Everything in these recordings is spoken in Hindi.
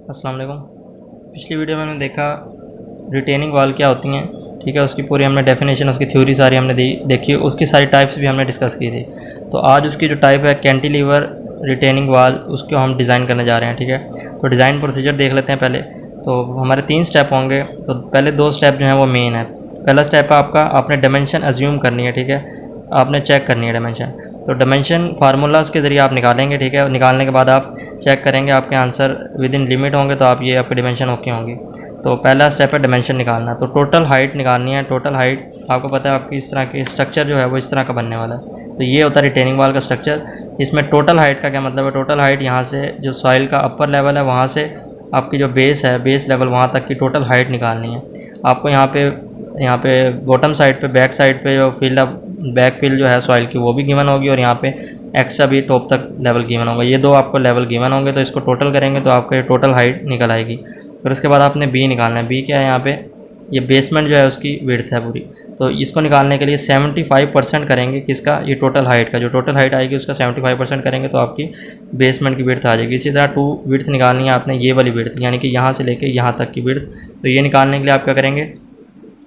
अस्सलाम वालेकुम। पिछली वीडियो में हमने देखा रिटेनिंग वाल क्या होती हैं, ठीक है। उसकी पूरी हमने डेफिनेशन, उसकी थ्योरी सारी हमने देखी, उसकी सारी टाइप्स भी हमने डिस्कस की थी। तो आज उसकी जो टाइप है कैंटिलीवर रिटेनिंग वाल, उसको हम डिज़ाइन करने जा रहे हैं, ठीक है। तो डिज़ाइन प्रोसीजर देख लेते हैं पहले। तो हमारे 3 स्टेप होंगे। तो पहले 2 स्टेप जो हैं वो मेन है। पहला स्टेप है आपका, आपने डायमेंशन अज्यूम करनी है, ठीक है। आपने चेक करनी है डायमेंशन। तो डायमेंशन फार्मूलाज के ज़रिए आप निकालेंगे, ठीक है। निकालने के बाद आप चेक करेंगे, आपके आंसर विद इन लिमिट होंगे तो आप ये आपकी डायमेंशन ओके होंगी। तो पहला स्टेप है डायमेंशन निकालना। तो टोटल हाइट निकालनी है। टोटल हाइट आपको पता है आपकी इस तरह की स्ट्रक्चर जो है वो इस तरह का बनने वाला है। तो ये होता है रिटेनिंग वॉल का स्ट्रक्चर। इसमें टोटल हाइट का क्या मतलब है? टोटल हाइट यहाँ से जो सॉइल का अपर लेवल है वहाँ से आपकी जो बेस है, बेस लेवल वहाँ तक की टोटल हाइट निकालनी है आपको। यहाँ पे बॉटम साइड पे, बैक साइड पे जो फिल बैक फिल जो है सॉइल की वो भी गिवन होगी, और यहाँ पे एक्स्ट्रा भी टॉप तक लेवल गिवन होगा। ये 2 आपको लेवल गिवन होंगे, तो इसको टोटल करेंगे तो आपका ये टोटल हाइट निकल आएगी। फिर उसके बाद आपने बी निकालना है। बी क्या है? यहाँ पे ये बेसमेंट जो है उसकी विड्थ है पूरी। तो इसको निकालने के लिए 75% करेंगे किसका? ये टोटल हाइट का। जो टोटल हाइट आएगी उसका 75% करेंगे तो आपकी बेसमेंट की विड्थ आ जाएगी। इसी तरह 2 विड्थ निकालनी है आपने, ये वाली विड्थ, यानी कि यहाँ से लेके यहाँ तक की विड्थ। तो ये निकालने के लिए आप क्या करेंगे?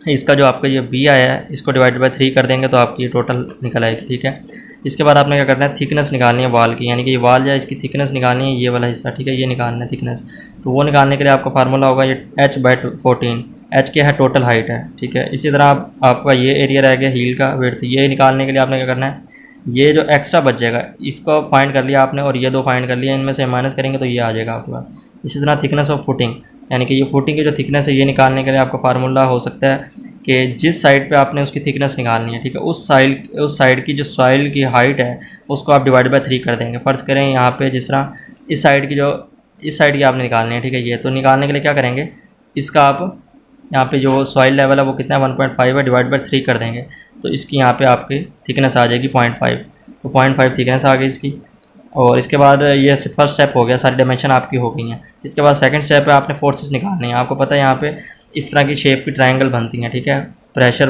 इसका जो आपका ये बी आया है इसको डिवाइड बाय 3 कर देंगे तो आपकी ये टोटल निकल आएगी, ठीक है। इसके बाद आपने क्या करना है? थिकनेस निकालनी है वाल की, यानी कि ये वाल जो है इसकी थिकनेस निकालनी है, ये वाला हिस्सा, ठीक है। ये निकालना है थिकनेस। तो वो निकालने के लिए आपका फार्मूला होगा ये h/14। h क्या है? टोटल हाइट है, ठीक है। इसी तरह आपका ये एरिया रह गया हील का विड्थ। ये निकालने के लिए आपने क्या करना है? ये जो एक्स्ट्रा बच जाएगा इसको फाइंड कर लिया आपने, और ये 2 फाइंड कर लिया, इनमें से माइनस करेंगे तो ये आ जाएगा आपके पास। इसी तरह थिकनेस ऑफ फुटिंग, यानी कि ये फुटिंग की जो थिकनेस है ये निकालने के लिए आपका फार्मूला हो सकता है कि जिस साइड पे आपने उसकी थिकनेस निकालनी है, ठीक है, उस साइड की जो सॉइल की हाइट है उसको आप डिवाइड बाय 3 कर देंगे। फ़र्ज़ करें यहाँ पे जिस तरह इस साइड की आपने निकालनी है, ठीक है। ये तो निकालने के लिए क्या करेंगे? इसका आप यहाँ पे जो सॉइल लेवल है वो कितना है? 1.5 है, डिवाइड बाय 3 कर देंगे तो इसकी यहाँ पे आपकी थिकनेस आ जाएगी 0.5। तो 0.5 थिकनेस आ गई इसकी। और इसके बाद ये फर्स्ट स्टेप हो गया, सारी डायमेंशन आपकी हो गई हैं। इसके बाद सेकंड स्टेप है आपने फोर्सेस निकालनी है। आपको पता है यहाँ पे इस तरह की शेप की ट्रायंगल बनती हैं, ठीक है। प्रेशर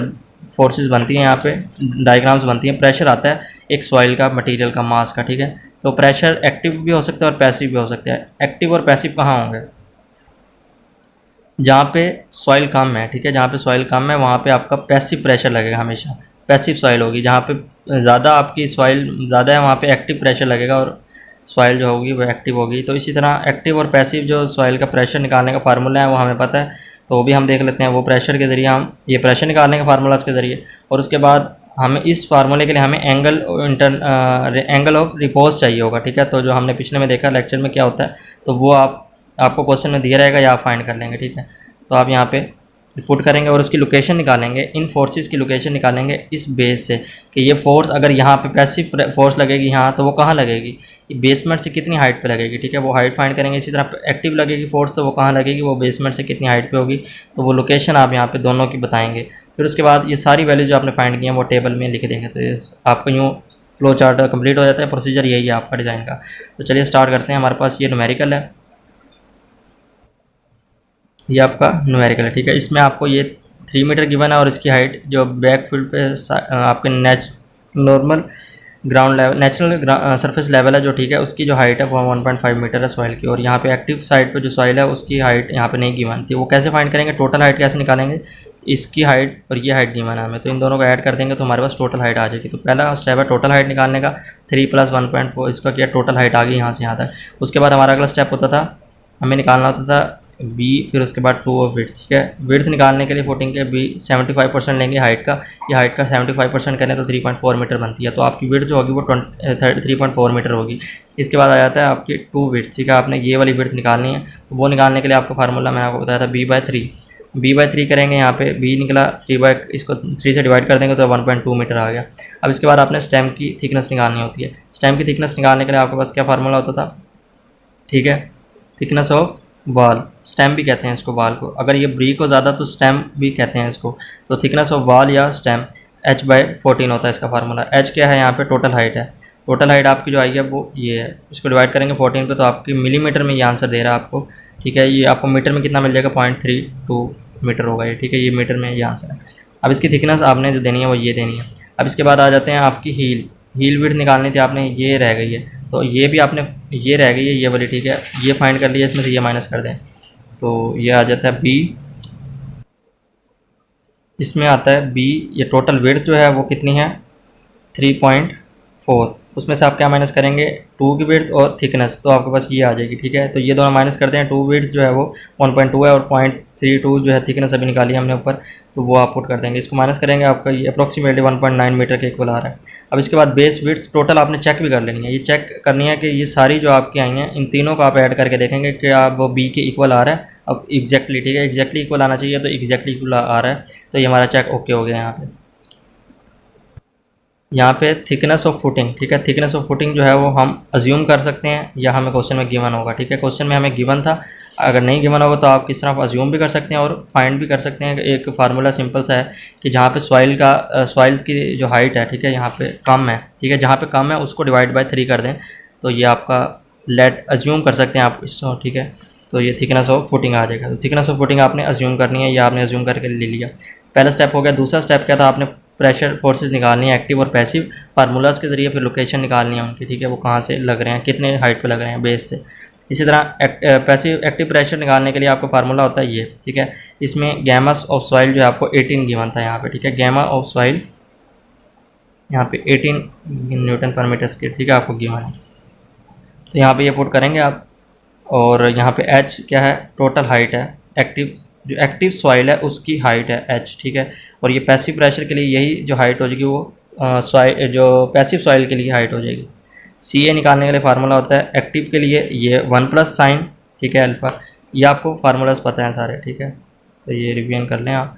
फोर्सेस बनती हैं, यहाँ पे डायग्राम्स बनती हैं। प्रेशर आता है एक सॉइल का, मटेरियल का, मास का, ठीक है। तो प्रेशर एक्टिव भी हो सकता है और पैसिव भी हो सकता है। एक्टिव और पैसिव कहाँ होंगे? जहाँ पे सॉइल कम है, ठीक है। जहाँ पे सॉइल कम है वहाँ पे आपका पैसिव प्रेशर लगेगा हमेशा। पैसिव सॉइल होगी। जहाँ पे ज़्यादा आपकी सॉइल ज़्यादा है वहाँ पे एक्टिव प्रेशर लगेगा और सॉइल जो होगी वो एक्टिव होगी। तो इसी तरह एक्टिव और पैसिव जो सॉइल का प्रेशर निकालने का फार्मूला है वो हमें पता है, तो वो भी हम देख लेते हैं। वो प्रेशर के ज़रिए हम ये प्रेशर निकालने का फार्मूला के ज़रिए, और उसके बाद हमें इस फार्मूले के लिए हमें एंगल ऑफ रिपोज चाहिए होगा, ठीक है। तो जो हमने पिछले में देखा लेक्चर में क्या होता है, तो वो आपको क्वेश्चन में दिया रहेगा या आप फाइंड कर लेंगे, ठीक है। तो आप यहाँ पे पुट करेंगे और उसकी लोकेशन निकालेंगे, इन फोर्सेस की लोकेशन निकालेंगे इस बेस से कि ये फोर्स अगर यहाँ पे पैसिव फोर्स लगेगी यहाँ, तो वो कहाँ लगेगी? ये बेसमेंट से कितनी हाइट पे लगेगी, ठीक है। वो हाइट फाइंड करेंगे। इसी तरह एक्टिव लगेगी फोर्स, तो वो कहाँ लगेगी? वो बेसमेंट से कितनी हाइट पे होगी, तो वो लोकेशन आप यहाँ पे दोनों की बताएंगे। फिर उसके बाद ये सारी वैल्यूज जो आपने फाइंड की हैं वो टेबल में लिख देंगे। तो आपको यूँ फ्लो चार्ट कंप्लीट हो जाता है। प्रोसीजर यही है आपका डिज़ाइन का। तो चलिए स्टार्ट करते हैं। हमारे पास ये न्यूमेरिकल है, ये आपका न्यूमेरिकल है, ठीक है। इसमें आपको ये 3 मीटर गिवन है, और इसकी हाइट जो बैक फील्ड पे आपके normal ground level, natural surface level है जो, ठीक है, उसकी जो हाइट है वो 1.5 मीटर है सॉइल की। और यहाँ पे एक्टिव साइड पे जो सॉइल है उसकी हाइट यहाँ पे नहीं गिवन थी। वो कैसे फाइंड करेंगे? टोटल हाइट कैसे निकालेंगे? इसकी हाइट और ये हाइट गिवन है हमें, तो इन दोनों को ऐड कर देंगे तो हमारे पास टोटल हाइट आ जाएगी। तो पहला स्टेप है टोटल हाइट निकालने का। 3 + 1.4 इसका क्या? टोटल हाइट आ गई यहाँ से यहाँ तक। उसके बाद हमारा अगला स्टेप होता था, हमें निकालना होता था बी, फिर उसके बाद 2 ऑफ विड्थ, ठीक है। विड्थ निकालने के लिए फुटिंग के बी 75% लेंगे हाइट का। ये हाइट का 75% करें तो 3.4 मीटर बनती है। तो आपकी विड्थ जो होगी वो 3.4 मीटर होगी। इसके बाद आ जाता है आपकी 2 विड्थ, ठीक है। आपने ये वाली विड्थ निकालनी है, तो वो निकालने के लिए आपका फार्मूला मैंने आपको बताया था b/3 करेंगे। यहाँ पे b निकला, इसको 3 से डिवाइड कर देंगे तो 1.2 मीटर आ गया। अब इसके बाद आपने स्टेम की थिकनेस निकालनी होती है। स्टेम की थिकनेस निकालने के लिए आपके पास क्या फार्मूला होता था? ठीक है, थिकनेस ऑफ वाल, स्टेम भी कहते हैं इसको वाल को। अगर ये ब्री को ज़्यादा तो स्टेम भी कहते हैं इसको। तो थिकनेस ऑफ वाल या स्टेम h/14 होता है इसका फार्मूला। h क्या है? यहाँ पे टोटल हाइट है। टोटल हाइट आपकी जो आई है वो ये है। इसको डिवाइड करेंगे 14 पे तो आपकी मिलीमीटर में ये आंसर दे रहा है आपको, ठीक है। ये आपको मीटर में कितना मिल जाएगा? 0.32 मीटर होगा ये, ठीक है। ये मीटर में ये आंसर है। अब इसकी थिकनेस आपने जो देनी है वो ये देनी है। अब इसके बाद आ जाते हैं आपकी हील विड्थ निकालनी थी आपने, ये रह गई है। तो ये भी आपने, ये रह गई है ये वाली, ठीक है, ये फाइंड कर लिया, इसमें से ये माइनस कर दें तो ये आ जाता है बी। इसमें आता है बी, ये टोटल विड्थ जो है वो कितनी है 3.4, उसमें से आप क्या माइनस करेंगे 2 की विड्थ और थिकनेस, तो आपके पास ये आ जाएगी, ठीक है। तो ये दोनों माइनस करते हैं, 2 विड्थ जो है वो 1.2 है और 0.32 जो है थिकनेस अभी निकाली हमने ऊपर, तो वो आप पुट कर देंगे, इसको माइनस करेंगे, आपका ये अप्रॉक्सीमेटली 1.9 मीटर के इक्वल आ रहा है। अब इसके बाद बेस विड्थ टोटल आपने चेक भी कर लेनी है, ये चेक करनी है कि ये सारी जो आपकी आई हैं इन तीनों को आप ऐड करके देखेंगे कि आप वो बी के इक्वल आ रहा है। अब एग्जैक्टली, ठीक है, एग्जैक्टली इक्वल आना चाहिए, तो एग्जैक्टली इक्वल आ रहा है, तो ये हमारा चेक ओके हो गया। यहाँ पे थिकनेस ऑफ फुटिंग, ठीक है, थिकनेस ऑफ फुटिंग जो है वो हम अज्यूम कर सकते हैं या हमें क्वेश्चन में गिवन होगा, ठीक है। क्वेश्चन में हमें गिवन था, अगर नहीं गिवन होगा तो आप किस तरह अज्यूम भी कर सकते हैं और फाइंड भी कर सकते हैं। एक फार्मूला सिंपल सा है कि जहाँ पे सॉइल की जो हाइट है, ठीक है, यहाँ पे कम है, ठीक है, जहाँ पे कम है उसको डिवाइड बाय 3 कर दें, तो ये आपका लेट अज्यूम कर सकते हैं आप इसको, ठीक है। तो ये थिकनेस ऑफ फुटिंग आ जाएगा। तो थिकनेस ऑफ फुटिंग आपने अज्यूम करनी है, या आपने अज्यूम करके ले लिया, पहला स्टेप हो गया। दूसरा स्टेप क्या था, आपने प्रेशर फोर्सेस निकालनी है एक्टिव और पैसिव, फार्मूलाज के ज़रिए फिर लोकेशन निकालनी है उनकी, ठीक है, वो कहाँ से लग रहे हैं, कितने हाइट पे लग रहे हैं बेस से। इसी तरह पैसिव एक्टिव प्रेशर निकालने के लिए आपका फार्मूला होता है ये, ठीक है। इसमें गैमा ऑफ सॉइल जो है आपको 18 गिवन था यहाँ पे, ठीक है, गैमा ऑफ सॉइल यहाँ पे 18 न्यूटन पर मीटर स्क्वायर, ठीक है, आपको गिवन है। तो यहाँ पे ये पुट करेंगे आप, और यहाँ पे एच क्या है, टोटल हाइट है, एक्टिव जो एक्टिव सॉइल है उसकी हाइट है एच, ठीक है। और ये पैसिव प्रेशर के लिए यही जो हाइट हो जाएगी वो सॉइल जो पैसिव सॉइल के लिए हाइट हो जाएगी। सी ए निकालने के लिए फार्मूला होता है एक्टिव के लिए ये 1 प्लस साइन, ठीक है, अल्फ़ा, ये आपको फार्मूलाज पता हैं सारे, ठीक है, तो ये रिवीजन कर लें आप।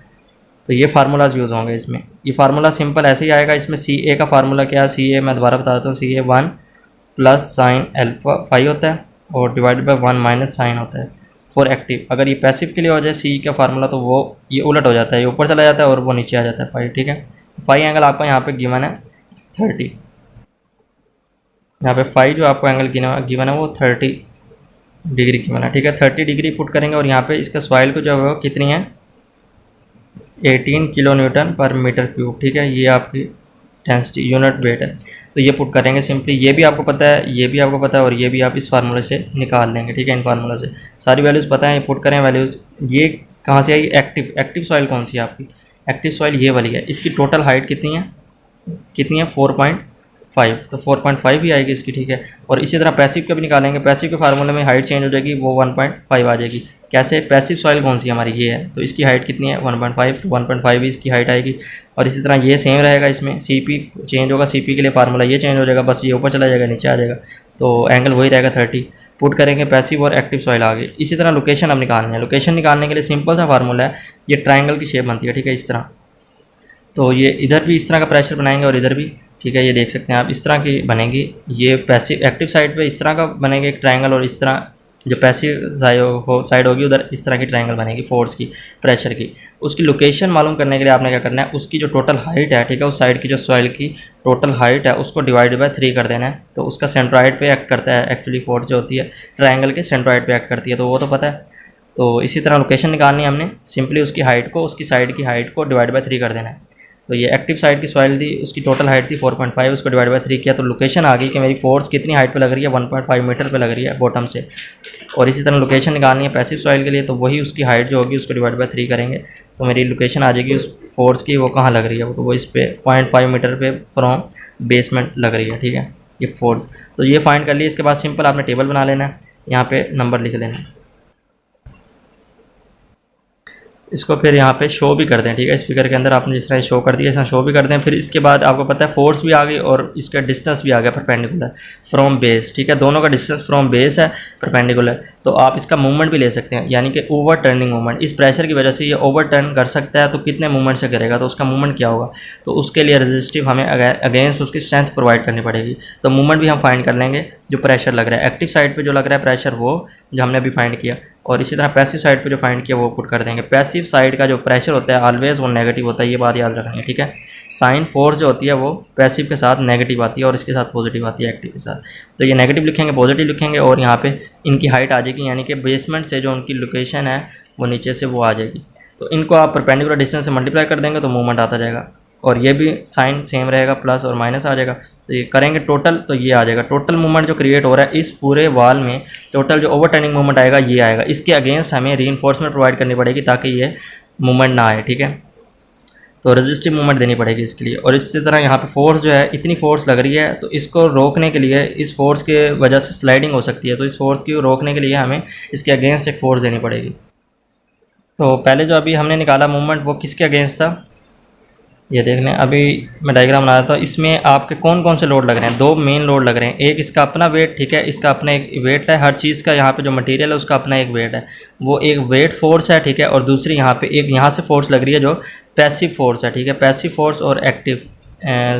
तो ये फार्मूलाज यूज़ होंगे इसमें, ये फार्मूला सिंपल ऐसे ही आएगा। इसमें सी ए का फार्मूला क्या है, सी ए मैं दोबारा बता देता हूँ, सी ए 1 प्लस साइन अल्फ़ा 5 होता है और डिवाइडेड बाय 1 माइनस साइन होता है फॉर एक्टिव। अगर ये पैसिव के लिए हो जाए सी का फार्मूला तो वो ये उलट हो जाता है, ये ऊपर चला जाता है और वो नीचे आ जाता है 5, ठीक है। तो 5 एंगल आपका यहाँ पे गिवन है 30, यहाँ पे 5 जो आपको एंगल गिवन है वो 30 डिग्री गिवन है, ठीक है, 30 डिग्री पुट करेंगे। और यहाँ पे इसका सॉइल को जो है वो कितनी है 18 किलो न्यूटन पर मीटर क्यूब, ठीक है, ये आपकी डेंसिटी यूनिट वेट है। तो ये पुट करेंगे सिंपली, ये भी आपको पता है, ये भी आपको पता है, और ये भी आप इस फार्मूले से निकाल लेंगे, ठीक है, इन फार्मूला से सारी वैल्यूज़ पता है, ये पुट करें वैल्यूज़। ये कहाँ से आई, एक्टिव सॉइल कौन सी है आपकी, एक्टिव सॉइल ये वाली है, इसकी टोटल हाइट कितनी है 4.5, तो 4.5 ही आएगी इसकी, ठीक है। और इसी तरह पैसिव का भी निकालेंगे, पैसिव के फार्मूले में हाइट चेंज हो जाएगी, वो 1.5 आ जाएगी। कैसे, पैसिव सॉइल कौन सी हमारी ये है, तो इसकी हाइट कितनी है 1.5, तो 1.5 ही इसकी हाइट आएगी। और इसी तरह ये सेम रहेगा, इसमें सी पी चेंज होगा, सी पी के लिए फार्मूला ये चेंज हो जाएगा, बस ये ऊपर चला जाएगा नीचे आ जाएगा, तो एंगल वही रहेगा 30। पुट करेंगे पैसिव और एक्टिव सॉइल आगे। इसी तरह लोकेशन अब निकालनी है, लोकेशन निकालने के लिए सिंपल सा फार्मूला है, ये ट्राइंगल की शेप बनती है, ठीक है, इस तरह। तो ये इधर भी इस तरह का प्रेशर बनाएंगे और इधर भी, ठीक है, ये देख सकते हैं आप, इस तरह की बनेगी। ये पैसिव एक्टिव साइड पे इस तरह का बनेगा एक ट्रायंगल, और इस तरह जो पैसिव साइड होगी उधर इस तरह की ट्रायंगल बनेगी फोर्स की, प्रेशर की। उसकी लोकेशन मालूम करने के लिए आपने क्या करना है, उसकी जो टोटल हाइट है, ठीक है, उस साइड की जो सॉइल की टोटल हाइट है उसको डिवाइड बाय 3 कर देना है। तो उसका सेंट्रॉइड पे एक्ट करता है, एक्चुअली फोर्स जो होती है ट्रायंगल के सेंट्रॉइड पे एक्ट करती है, तो वो तो पता है। तो इसी तरह लोकेशन निकालनी है हमने, सिंपली उसकी हाइट को उसकी साइड की हाइट को डिवाइड बाय 3 कर देना है। तो ये एक्टिव साइड की सॉइल थी, उसकी टोटल हाइट थी 4.5, उसको डिवाइड बाय 3 किया, तो लोकेशन आ गई कि मेरी फोर्स कितनी हाइट पे लग रही है 1.5 मीटर पे लग रही है बॉटम से। और इसी तरह लोकेशन निकालनी है पैसिव सॉइल के लिए, तो वही उसकी हाइट जो होगी उसको डिवाइड बाय 3 करेंगे, तो मेरी लोकेशन आ जाएगी उस फोर्स की, वो कहाँ लग रही है, तो वो इस पे 0.5 मीटर पे फ्रॉम बेसमेंट लग रही है, ठीक है, ये फोर्स। तो ये फाइंड कर लिया। इसके बाद सिंपल आपने टेबल बना लेना है, यहाँ पे नंबर लिख लेना है, इसको फिर यहाँ पे शो भी कर दें, ठीक है, इस फिगर के अंदर आपने जिस तरह शो कर दिया ऐसा शो भी कर दें। फिर इसके बाद आपको पता है फोर्स भी आ गई और इसका डिस्टेंस भी आ गया परपेंडिकुलर फ्रॉम बेस, ठीक है, दोनों का डिस्टेंस फ्रॉम बेस है परपेंडिकुलर। तो आप इसका मूवमेंट भी ले सकते हैं, यानी कि ओवर टर्निंग मूवमेंट, इस प्रेशर की वजह से ये ओवर टर्न कर सकता है, तो कितने मूवमेंट से करेगा, तो उसका मूवमेंट क्या होगा, तो उसके लिए रेजिस्टिव हमें अगेंस्ट उसकी स्ट्रेंथ प्रोवाइड करनी पड़ेगी। तो मूवमेंट भी हम फाइंड कर लेंगे, जो प्रेशर लग रहा है एक्टिव साइड पे जो लग रहा है प्रेशर, वो जो हमने अभी फाइंड किया, और इसी तरह पैसिव साइड पे जो फाइंड किया वो पुट कर देंगे। पैसिव साइड का जो प्रेशर होता है ऑलवेज वो नेगेटिव होता है, ये बात याद रखेंगे, ठीक है। साइन फोर्स जो होती है वो पैसिव के साथ नेगेटिव आती है और इसके साथ पॉजिटिव आती है एक्टिव के साथ। तो ये नेगेटिव लिखेंगे, पॉजिटिव लिखेंगे, और यहाँ पे इनकी हाइट आ जाएगी, यानी कि बेसमेंट से जो उनकी लोकेशन है वो नीचे से वो आ जाएगी। तो इनको आप परपेंडिकुलर डिस्टेंस से मल्टीप्लाई कर देंगे तो मूवमेंट आता जाएगा। और ये भी साइन सेम रहेगा, प्लस और माइनस आ जाएगा। तो ये करेंगे टोटल, तो ये आ जाएगा टोटल मूवमेंट जो क्रिएट हो रहा है इस पूरे वॉल में, टोटल जो ओवरटर्निंग मूवमेंट आएगा ये आएगा। इसके अगेंस्ट हमें रीइंफोर्समेंट प्रोवाइड करनी पड़ेगी ताकि ये मूवमेंट ना आए, ठीक है। तो रेजिस्टिव मूवमेंट देनी पड़ेगी इसके लिए। और इसी तरह यहाँ पे फोर्स जो है, इतनी फोर्स लग रही है, तो इसको रोकने के लिए, इस फोर्स के वजह से स्लाइडिंग हो सकती है, तो इस फोर्स की रोकने के लिए हमें इसके अगेंस्ट एक फोर्स देनी पड़ेगी। तो पहले जो अभी हमने निकाला मूवमेंट वो किसके अगेंस्ट था, ये देख लें। अभी मैं डायग्राम बना रहा था, इसमें आपके कौन कौन से लोड लग रहे हैं, दो मेन लोड लग रहे हैं। एक इसका अपना वेट, ठीक है, इसका अपना एक वेट है, हर चीज़ का यहाँ पे जो मटेरियल है उसका अपना एक वेट है, वो एक वेट फोर्स है, ठीक है। और दूसरी यहाँ पे एक यहाँ से फोर्स लग रही है जो पैसिव फोर्स है, ठीक है। पैसिव फोर्स और एक्टिव,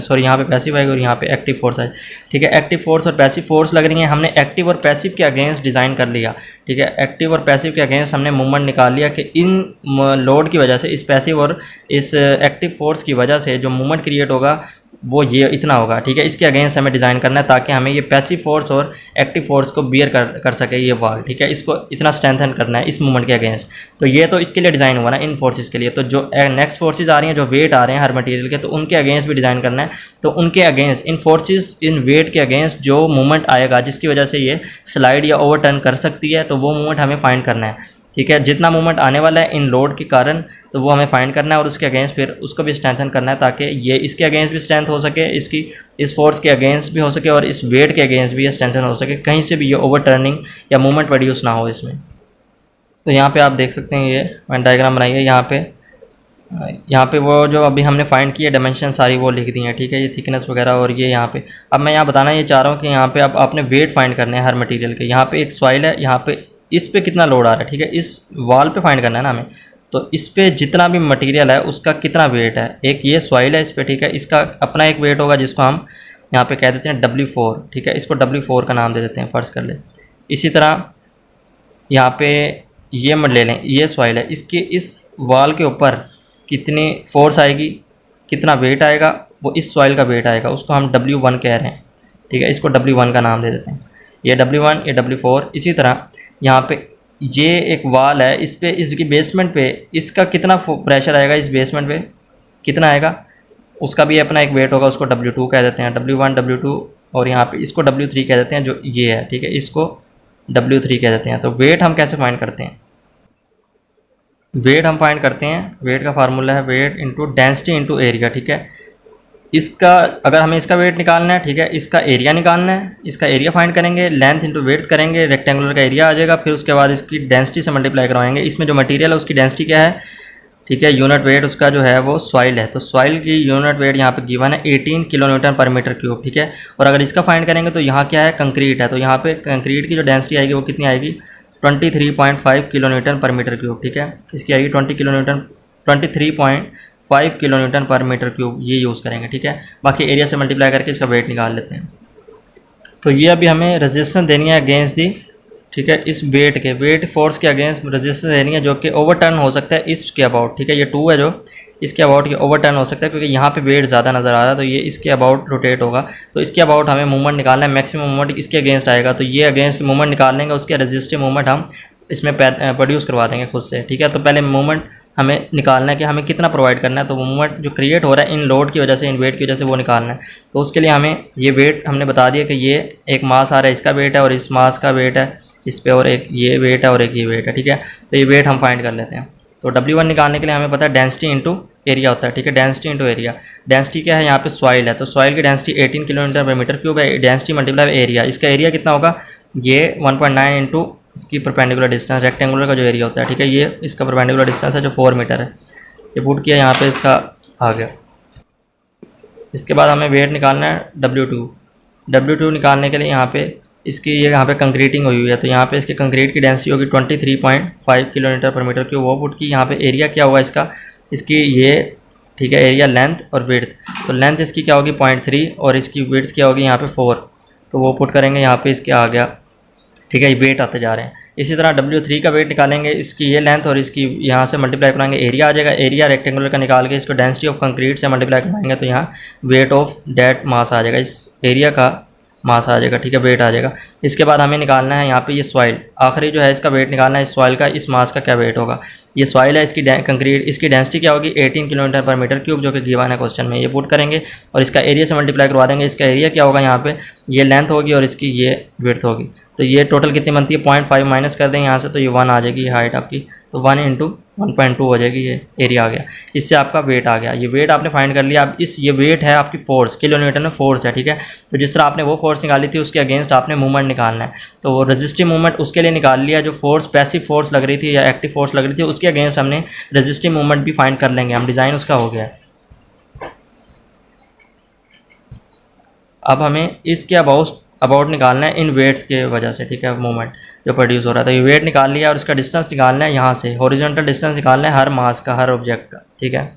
सॉरी यहाँ पे पैसिव आएगा और यहाँ पे एक्टिव फोर्स है, ठीक है। एक्टिव फोर्स और पैसिव फोर्स लग रही हैं। हमने एक्टिव और पैसिव के अगेंस्ट डिज़ाइन कर लिया, ठीक है। एक्टिव और पैसिव के अगेंस्ट हमने मूवमेंट निकाल लिया कि इन लोड की वजह से, इस पैसिव और इस एक्टिव फोर्स की वजह से जो मूवमेंट क्रिएट होगा वो ये इतना होगा, ठीक है। इसके अगेंस्ट हमें डिज़ाइन करना है ताकि हमें ये पैसिव फोर्स और एक्टिव फोर्स को बियर कर सके ये वॉल, ठीक है। इसको इतना स्ट्रेंथन करना है इस मूवमेंट के अगेंस्ट। तो ये तो इसके लिए डिज़ाइन हुआ ना, इन फोर्सेस के लिए। तो जो नेक्स्ट फोर्सेस आ रही हैं, जो वेट आ रहे हैं हर मटेरियल के, तो उनके अगेंस्ट भी डिज़ाइन करना है। तो उनके अगेंस्ट, इन फोर्सेस, इन वेट के अगेंस्ट जो मूवमेंट आएगा जिसकी वजह से ये स्लाइड या ओवरटर्न कर सकती है, तो वो मूवमेंट हमें फाइंड करना है, ठीक है। जितना मूवमेंट आने वाला है इन लोड के कारण, तो वो हमें फाइंड करना है और उसके अगेंस्ट फिर उसको भी स्ट्रेंथन करना है ताकि ये इसके अगेंस्ट भी स्ट्रेंथ हो सके, इसकी इस फोर्स के अगेंस्ट भी हो सके और इस वेट के अगेंस्ट भी ये स्ट्रेंथन हो सके, कहीं से भी ये ओवरटर्निंग या मूवमेंट प्रोड्यूस ना हो इसमें। तो यहाँ पे आप देख सकते हैं, ये मैंने डायग्राम बनाई है। यहाँ पे वो जो अभी हमने फाइंड किया डायमेंशन सारी वो लिख दी हैं, ठीक है। ये थिकनेस वगैरह और ये यहाँ पे, अब मैं यहाँ बताना ये चाह रहा हूँ कि यहाँ पे अब आपने वेट फाइंड करने हैं हर मटेरियल के। यहाँ पे एक सॉइल है, यहाँ पे इस पे कितना लोड आ रहा है, ठीक है, इस वॉल पे फाइंड करना है ना हमें। तो इस पे जितना भी मटेरियल है उसका कितना वेट है, एक ये सॉइल है इस पे, ठीक है, इसका अपना एक वेट होगा जिसको हम यहाँ पे कह देते हैं W4, ठीक है। इसको W4 का नाम दे देते हैं, फ़र्ज़ कर ले। इसी तरह यहाँ पे ये मत ले लें, ये सॉइल है, इसके इस वॉल के ऊपर कितनी फोर्स आएगी, कितना वेट आएगा, वो इस सॉइल का वेट आएगा, उसको हम W1 कह रहे हैं, ठीक है। इसको W1 का नाम दे देते हैं, ये W1, ये W4। इसी तरह यहाँ पे ये एक वाल है, इस पे, इसकी बेसमेंट पे इसका कितना प्रेशर आएगा, इस बेसमेंट पे कितना आएगा, उसका भी अपना एक वेट होगा, उसको W2 कह देते हैं, W1, W2। और यहाँ पे इसको W3 कह देते हैं, जो ये है, ठीक है, इसको W3 कह देते हैं। तो वेट हम कैसे फाइंड करते हैं, वेट हम फाइंड करते हैं, वेट का फार्मूला है weight into density into area, ठीक है। इसका अगर हमें इसका वेट निकालना है, ठीक है, इसका एरिया निकालना है, इसका एरिया फाइंड करेंगे, लेंथ इंटू वेट करेंगे, रेक्टेंगुलर का एरिया आ जाएगा, फिर उसके बाद इसकी डेंसिटी से मल्टीप्लाई करवाएंगे। इसमें जो मटेरियल है उसकी डेंसिटी क्या है, ठीक है, यूनिट वेट उसका जो है वो सॉइल है, तो सॉइल की यूनिट वेट यहाँ पे गिवन है 18 किलो न्यूटन पर मीटर क्यूब, ठीक है। और अगर इसका फाइंड करेंगे तो यहाँ क्या है, कंक्रीट है, तो यहाँ पे कंक्रीट की जो डेंसिटी आएगी वो कितनी आएगी, 23.5 किलो न्यूटन पर मीटर क्यूब, ठीक है। इसकी आएगी 23.5 किलो न्यूटन पर मीटर क्यूब, ये यूज़ करेंगे, ठीक है। बाकी एरिया से मल्टीप्लाई करके इसका वेट निकाल लेते हैं। तो ये अभी हमें रेजिस्टेंस देनी है अगेंस्ट दी, ठीक है, इस वेट के, वेट फोर्स के अगेंस्ट रेजिस्टेंस देनी है जो कि ओवरटर्न हो सकता है इसके अबाउट, ठीक है। ये 2 है जो इसके अबाउट ये ओवरटर्न हो सकता है क्योंकि यहाँ पे वेट ज़्यादा नज़र आ रहा है, तो ये इसके अबाउट रोटेट होगा। तो इसके अबाउट हमें मूवमेंट निकालना है, मैक्सिमम मूवमेंट इसके अगेंस्ट आएगा, तो ये अगेंस्ट मूवमेंट निकाल लेंगे, उसके रेजिस्टिव मूवमेंट हम इसमें प्रोड्यूस करवा देंगे खुद से, ठीक है। तो पहले मूवमेंट हमें निकालना है कि हमें कितना प्रोवाइड करना है, तो मूवमेंट जो क्रिएट हो रहा है इन लोड की वजह से, इन वेट की वजह से, वो निकालना है। तो उसके लिए हमें ये वेट हमने बता दिया कि ये एक मास आ रहा है, इसका वेट है, और इस मास का वेट है इस पे, और एक ये वेट है और एक ये वेट है, ठीक है। तो ये वेट हम फाइंड कर लेते हैं। तो W1 निकालने के लिए हमें पता है डेंसिटी इंटू एरिया होता है, ठीक है, डेंसिटी इंटू एरिया। डेंसिटी क्या है, यहाँ पे सॉइल है, तो सॉइल की डेंसिटी 18 किलो न्यूटन पर मीटर क्यूब है, डेंसिटी मल्टीप्लाई एरिया, इसका एरिया कितना होगा, ये 1.9 इंटू इसकी परपेंडिकुलर डिस्टेंस, रेक्टेंगुलर का जो एरिया होता है, ठीक है, ये इसका परपेंडिकुलर डिस्टेंस है जो 4 मीटर है। ये पुट किया, यहाँ पे इसका आ गया। इसके बाद हमें वेट निकालना है W2 निकालने के लिए यहाँ पे इसकी, ये यहाँ पे कंक्रीटिंग हुई है, तो यहाँ पे इसके कंक्रीट की डेंसिटी होगी 23.5 किलो न्यूटन पर मीटर क्यूब, वो पुट की। यहाँ पे एरिया क्या होगा इसका, इसकी ये, ठीक है, एरिया लेंथ और विड्थ, तो लेंथ इसकी क्या होगी 0.3 और इसकी विड्थ क्या होगी यहाँ पे 4, तो वो पुट करेंगे, यहाँ पे इसके आ गया, ठीक है। ये वेट आते जा रहे हैं। इसी तरह W3 का वेट निकालेंगे, इसकी ये लेंथ और इसकी यहाँ से मल्टीप्लाई कराएंगे, एरिया आ जाएगा, एरिया रेक्टेंगुलर का निकाल के इसको डेंसिटी ऑफ कंक्रीट से मल्टीप्लाई कराएंगे, तो यहाँ वेट ऑफ डेट मास आ जाएगा, इस एरिया का मास आ जाएगा, ठीक है, वेट आ जाएगा। इसके बाद हमें निकालना है यहाँ पे ये सॉइल, आखिरी जो है इसका वेट निकालना है, इस सॉइल का, इस मास का क्या वेट होगा। ये सॉइल है, इसकी कंक्रीट, इसकी डेंसिटी क्या होगी 18 किलोमीटर पर मीटर क्यूब, जो कि गिवन है क्वेश्चन में। ये पुट करेंगे और इसका एरिया से मल्टीप्लाई करवा देंगे। इसका एरिया क्या होगा यहाँ पे, ये लेंथ होगी और इसकी ये विड्थ होगी। तो ये टोटल कितनी बनती है 0.5 माइनस कर देंगे यहाँ से, तो ये 1 आ जाएगी ये हाइट आपकी। तो 1 इंटू 1.2 हो जाएगी, ये एरिया आ गया। इससे आपका वेट आ गया। ये वेट आपने फाइंड कर लिया। अब ये वेट है आपकी फोर्स, किलो न्यूटन में फोर्स है, ठीक है। तो जिस तरह आपने वो फोर्स निकाली थी उसके अगेंस्ट आपने मूवमेंट निकालना है। तो वो रेजिस्टिव मूवमेंट उसके लिए निकाल लिया। जो फोर्स पैसिव फोर्स लग रही थी या एक्टिव फोर्स लग रही थी उसके अगेंस्ट हमने रेजिस्टिव मूवमेंट भी फाइंड कर लेंगे हम। डिज़ाइन उसका हो गया। अब हमें इसके अबाउट निकालना है इन वेट्स के वजह से, ठीक है, मूवमेंट जो प्रोड्यूस हो रहा था। ये वेट निकाल लिया और इसका डिस्टेंस निकालना है यहाँ से, हॉरिजॉन्टल डिस्टेंस निकालना है हर मास का, हर ऑब्जेक्ट का, ठीक है।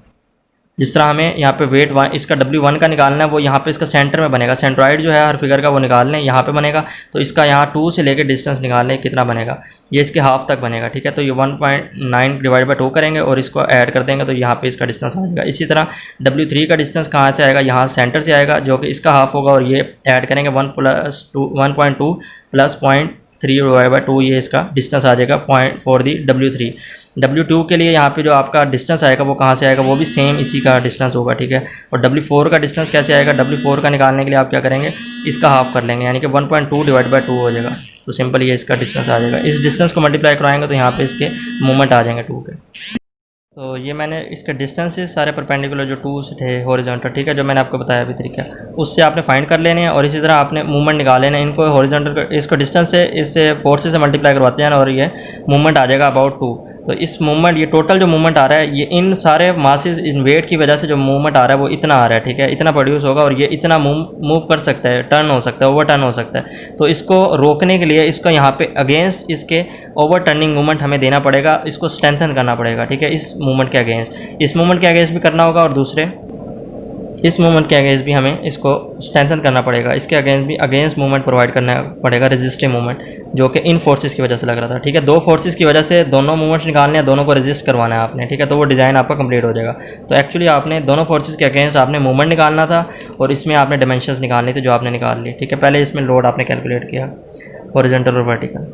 जिस तरह हमें यहाँ पे वेट इसका W1 का निकालना है, वो यहाँ पे इसका सेंटर में बनेगा। सेंट्रॉइड जो है हर फिगर का वो निकाल लें, यहाँ पे बनेगा। तो इसका यहाँ 2 से लेकर डिस्टेंस निकाल लें कितना बनेगा, ये इसके हाफ तक बनेगा, ठीक है। तो ये 1.9 डिवाइड बाई 2 करेंगे और इसको ऐड कर देंगे तो यहाँ पे इसका डिस्टेंस आ जाएगा। इसी तरह W3 का डिस्टेंस कहाँ से आएगा, यहाँ सेंटर से आएगा, जो कि इसका हाफ होगा। और ये ऐड करेंगे 1.2 प्लस 0.3 डिवाइड बाई 2, ये इसका डिस्टेंस आ जाएगा 0.4 दी W3। W2 के लिए यहाँ पे जो आपका डिस्टेंस आएगा वो कहाँ से आएगा, वो भी सेम इसी का डिस्टेंस होगा, ठीक है। और W4 का डिस्टेंस कैसे आएगा, W4 का निकालने के लिए आप क्या करेंगे, इसका हाफ कर लेंगे, यानी कि 1.2 डिवाइड बाई 2 हो जाएगा। तो सिंपल ये इसका डिस्टेंस आ जाएगा। इस डिस्टेंस को मल्टीप्लाई कराएंगे तो यहाँ पे इसके मूवमेंट आ जाएंगे 2 के। तो ये मैंने इसके डिस्टेंसेस सारे परपेंडिकुलर जो 2 थे हॉरिजॉन्टल, ठीक है, जो मैंने आपको बताया अभी तरीका, उससे आपने फाइंड कर लेने हैं। और इसी तरह आपने मूवमेंट निकाल लेना है। इनको हॉरिजॉन्टल इसको डिस्टेंस से इससे फोर्सेस से मल्टीप्लाई करवाते हैं और ये मूवमेंट आ जाएगा अबाउट 2। तो इस मूवमेंट, ये टोटल जो मूवमेंट आ रहा है, ये इन सारे मासेस, इन वेट की वजह से जो मूवमेंट आ रहा है वो इतना आ रहा है, ठीक है, इतना प्रोड्यूस होगा। और ये इतना मूव कर सकता है, टर्न हो सकता है, ओवर टर्न हो सकता है। तो इसको रोकने के लिए इसको यहाँ पे अगेंस्ट इसके ओवर टर्निंग मूवमेंट हमें देना पड़ेगा, इसको स्ट्रेंथन करना पड़ेगा, ठीक है, इस मूवमेंट के अगेंस्ट। इस मूवमेंट के अगेंस्ट भी करना होगा और दूसरे इस मूवमेंट के अगेंस्ट भी हमें इसको स्ट्रेंथन करना पड़ेगा। इसके अगेंस्ट भी अगेंस्ट मूवमेंट प्रोवाइड करना पड़ेगा, रेजिस्टिव मूवमेंट, जो कि इन फोर्सेस की वजह से लग रहा था, ठीक है। 2 फोर्सेस की वजह से दोनों मूवमेंट्स निकालने हैं, दोनों को रेजिस्ट करवाना है आपने, ठीक है। तो वो डिज़ाइन आपका कंप्लीट हो जाएगा। तो एक्चुअली आपने दोनों फोर्सेस के अगेंस्ट आपने मूवमेंट निकालना था और इसमें आपने डायमेंशंस निकालनी थी, जो आपने निकाल ली, ठीक है। पहले इसमें लोड आपने कैलकुलेट किया हॉरिजॉन्टल और वर्टिकल।